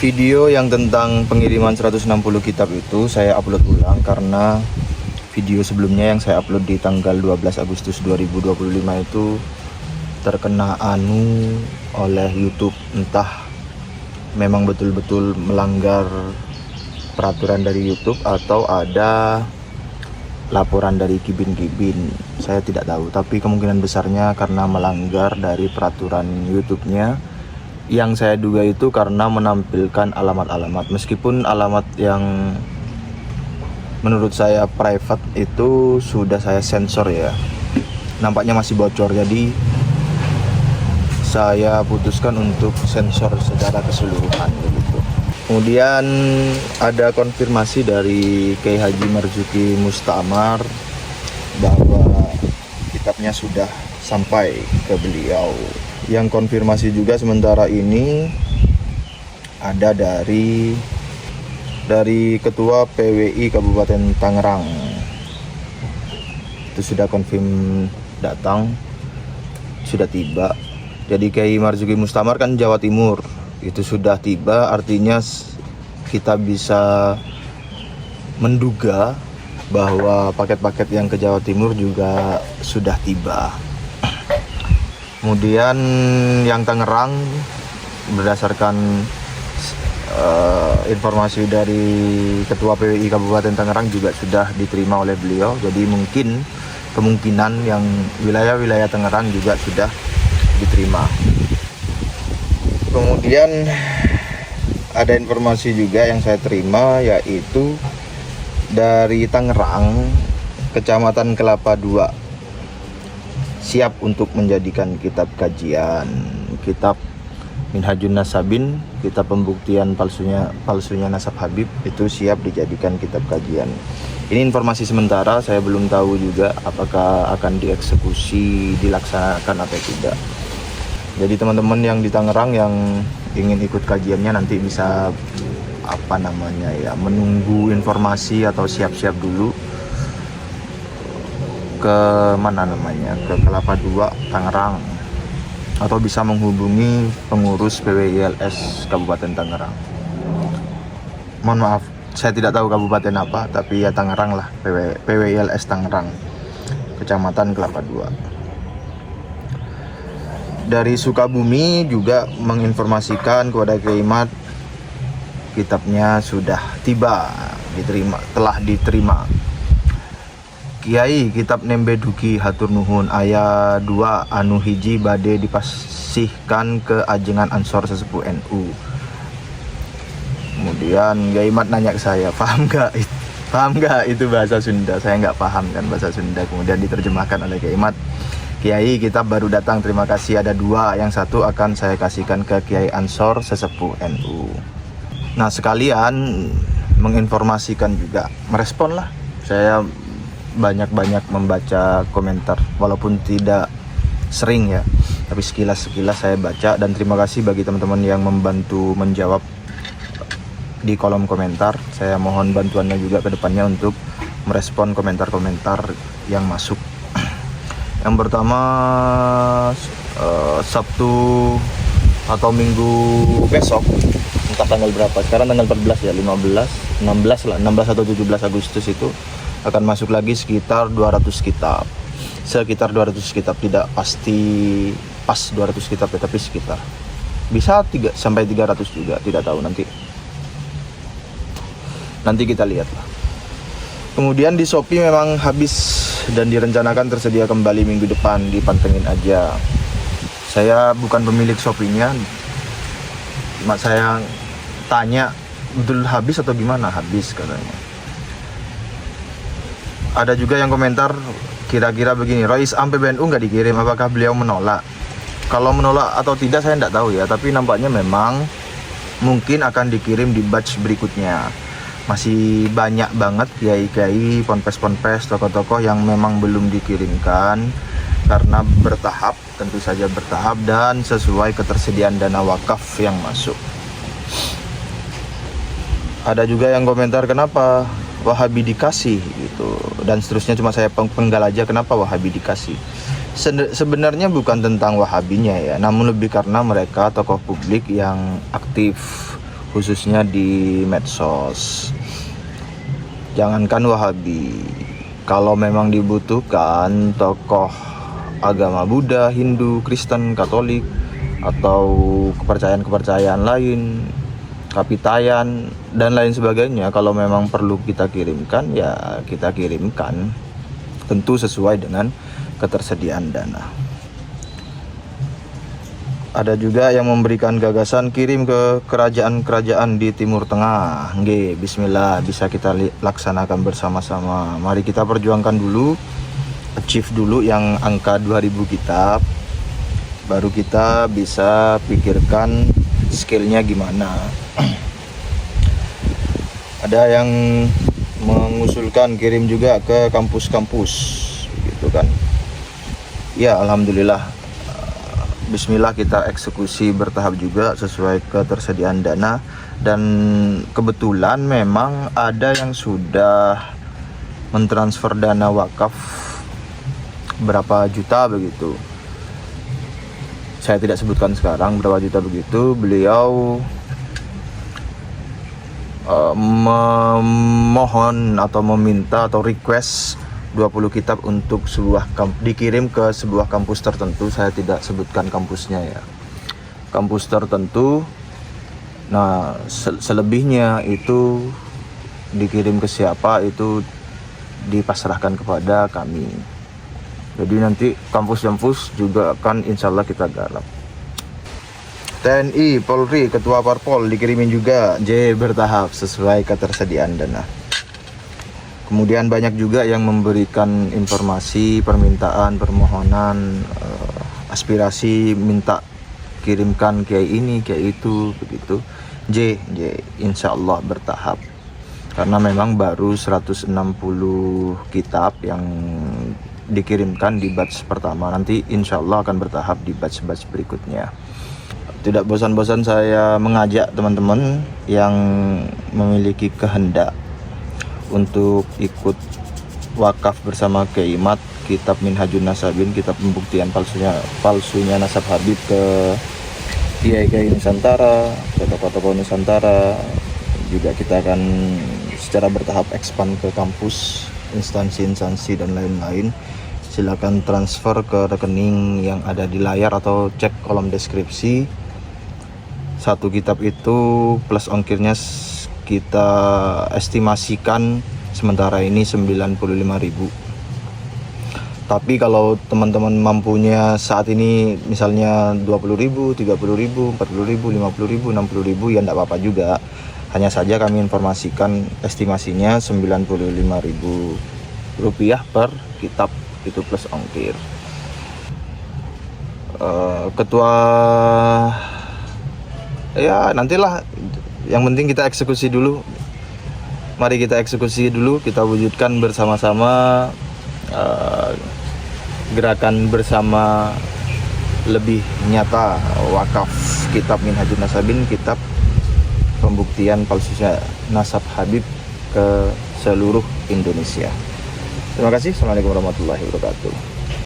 Video yang tentang pengiriman 160 kitab itu saya upload ulang karena video sebelumnya yang saya upload di tanggal 12 Agustus 2025 itu terkena oleh YouTube. Entah memang betul-betul melanggar peraturan dari YouTube atau ada laporan dari Kibin. Saya tidak tahu, tapi kemungkinan besarnya karena melanggar dari peraturan YouTube-nya. Yang saya duga itu karena menampilkan alamat-alamat, meskipun alamat yang menurut saya private itu sudah saya sensor ya, nampaknya masih bocor, jadi saya putuskan untuk sensor secara keseluruhan begitu. Kemudian ada konfirmasi dari Kiai Haji Marzuki Mustamar bahwa kitabnya sudah sampai ke beliau. Yang konfirmasi juga sementara ini ada dari Ketua PWI Kabupaten Tangerang. Itu sudah confirm datang, sudah tiba. Jadi Kiai Marzuki Mustamar kan Jawa Timur, itu sudah tiba, artinya kita bisa menduga bahwa paket-paket yang ke Jawa Timur juga sudah tiba. Kemudian yang Tangerang, berdasarkan informasi dari Ketua PWI Kabupaten Tangerang juga sudah diterima oleh beliau. Jadi kemungkinan yang wilayah-wilayah Tangerang juga sudah diterima. Kemudian ada informasi juga yang saya terima, yaitu dari Tangerang, Kecamatan Kelapa II siap untuk menjadikan kitab kajian, kitab Minhajun Nasabin, kitab pembuktian palsunya nasab Habib, itu siap dijadikan kitab kajian. Ini informasi sementara, saya belum tahu juga apakah akan dieksekusi, dilaksanakan atau tidak. Jadi teman-teman yang di Tangerang yang ingin ikut kajiannya nanti bisa menunggu informasi atau siap-siap dulu ke ke Kelapa II Tangerang, atau bisa menghubungi pengurus PWILS Kabupaten Tangerang. Mohon maaf, saya tidak tahu kabupaten apa, tapi ya Tangerang lah, PWILS Tangerang, Kecamatan Kelapa II. Dari Sukabumi juga menginformasikan kepada Kiai Mat, kitabnya sudah tiba, telah diterima. Kiai, kitab nembe dugi hatur nuhun ayat 2 anu hiji bade dipasihkan ke ajengan Ansor sesepuh NU. Kemudian Kiai Mat nanya ke saya, paham gak itu bahasa Sunda? Saya nggak paham kan bahasa Sunda. Kemudian diterjemahkan oleh Kiai Mat, Kiai, kitab baru datang, terima kasih, ada 2, yang satu akan saya kasihkan ke Kiai Ansor sesepuh NU. Nah, sekalian menginformasikan juga, merespon lah. Saya banyak membaca komentar, walaupun tidak sering ya, tapi sekilas saya baca, dan terima kasih bagi teman-teman yang membantu menjawab di kolom komentar. Saya mohon bantuannya juga ke depannya untuk merespon komentar-komentar yang masuk. Yang pertama, Sabtu atau Minggu besok, entah tanggal berapa, sekarang tanggal 14 ya, 16 atau 17 Agustus itu akan masuk lagi sekitar 200 kitab. Tidak pasti pas 200 kitab ya, tapi sekitar. Bisa 3 sampai 300 juga, tidak tahu, nanti kita lihat lah. Kemudian di Shopee memang habis dan direncanakan tersedia kembali minggu depan, dipantengin aja. Saya bukan pemilik Shopee-nya, saya tanya betul habis atau gimana, habis katanya. Ada juga yang komentar kira-kira begini, Rois Am PBNU nggak dikirim, apakah beliau menolak? Kalau menolak atau tidak saya tidak tahu ya, tapi nampaknya memang mungkin akan dikirim di batch berikutnya. Masih banyak banget kiai-kiai, ponpes-ponpes, tokoh-tokoh yang memang belum dikirimkan karena bertahap, tentu saja bertahap dan sesuai ketersediaan dana wakaf yang masuk. Ada juga yang komentar kenapa Wahabi dikasih gitu, dan seterusnya. Cuma saya penggal aja kenapa Wahabi dikasih. Sebenarnya bukan tentang Wahabinya ya, namun lebih karena mereka tokoh publik yang aktif khususnya di medsos. Jangankan Wahabi, kalau memang dibutuhkan tokoh agama Buddha, Hindu, Kristen, Katolik, atau kepercayaan-kepercayaan lain, Kapitayan dan lain sebagainya, kalau memang perlu kita kirimkan, ya kita kirimkan, tentu sesuai dengan ketersediaan dana. Ada juga yang memberikan gagasan kirim ke kerajaan-kerajaan di Timur Tengah. Nggih, bismillah, bisa kita laksanakan bersama-sama. Mari kita perjuangkan dulu, achieve dulu yang angka 2000 kitab, baru kita bisa pikirkan skillnya gimana. Ada yang mengusulkan kirim juga ke kampus-kampus gitu kan. Ya, alhamdulillah, bismillah, kita eksekusi bertahap juga sesuai ketersediaan dana. Dan kebetulan memang ada yang sudah mentransfer dana wakaf berapa juta begitu. Saya tidak sebutkan sekarang berapa juta begitu. Beliau memohon atau meminta atau request 20 kitab untuk dikirim ke sebuah kampus tertentu. Saya tidak sebutkan kampusnya ya, kampus tertentu. Nah, selebihnya itu dikirim ke siapa itu dipasrahkan kepada kami. Jadi nanti kampus-kampus juga akan insya Allah kita garap. TNI, Polri, Ketua Parpol dikirimin juga bertahap sesuai ketersediaan dana. Kemudian banyak juga yang memberikan informasi, permintaan, permohonan, aspirasi, minta kirimkan kayak ini, kayak itu, begitu. Insya Allah bertahap. Karena memang baru 160 kitab yang dikirimkan di batch pertama. Nanti insya Allah akan bertahap di batch-batch berikutnya. Tidak bosan-bosan saya mengajak teman-teman yang memiliki kehendak untuk ikut wakaf bersama Keimat kitab Minhajun Nasabin, kitab pembuktian palsunya nasab Habib, ke kiai-kiai Nusantara, ke tokoh-tokoh Nusantara. Juga kita akan secara bertahap expand ke kampus, instansi-instansi dan lain-lain. Silakan transfer ke rekening yang ada di layar atau cek kolom deskripsi. Satu kitab itu plus ongkirnya kita estimasikan sementara ini 95.000. Tapi kalau teman-teman mampunya saat ini misalnya 20.000, 30.000, 40.000, 50.000, 60.000, ya enggak apa-apa juga. Hanya saja kami informasikan estimasinya 95.000 rupiah per kitab, itu plus ongkir. Ketua, ya nantilah, yang penting kita eksekusi dulu. Mari kita eksekusi dulu, kita wujudkan bersama-sama, gerakan bersama lebih nyata wakaf kitab Minhajun Nasabin, kitab pembuktian palsunya nasab Habib ke seluruh Indonesia. Terima kasih. Assalamualaikum warahmatullahi wabarakatuh.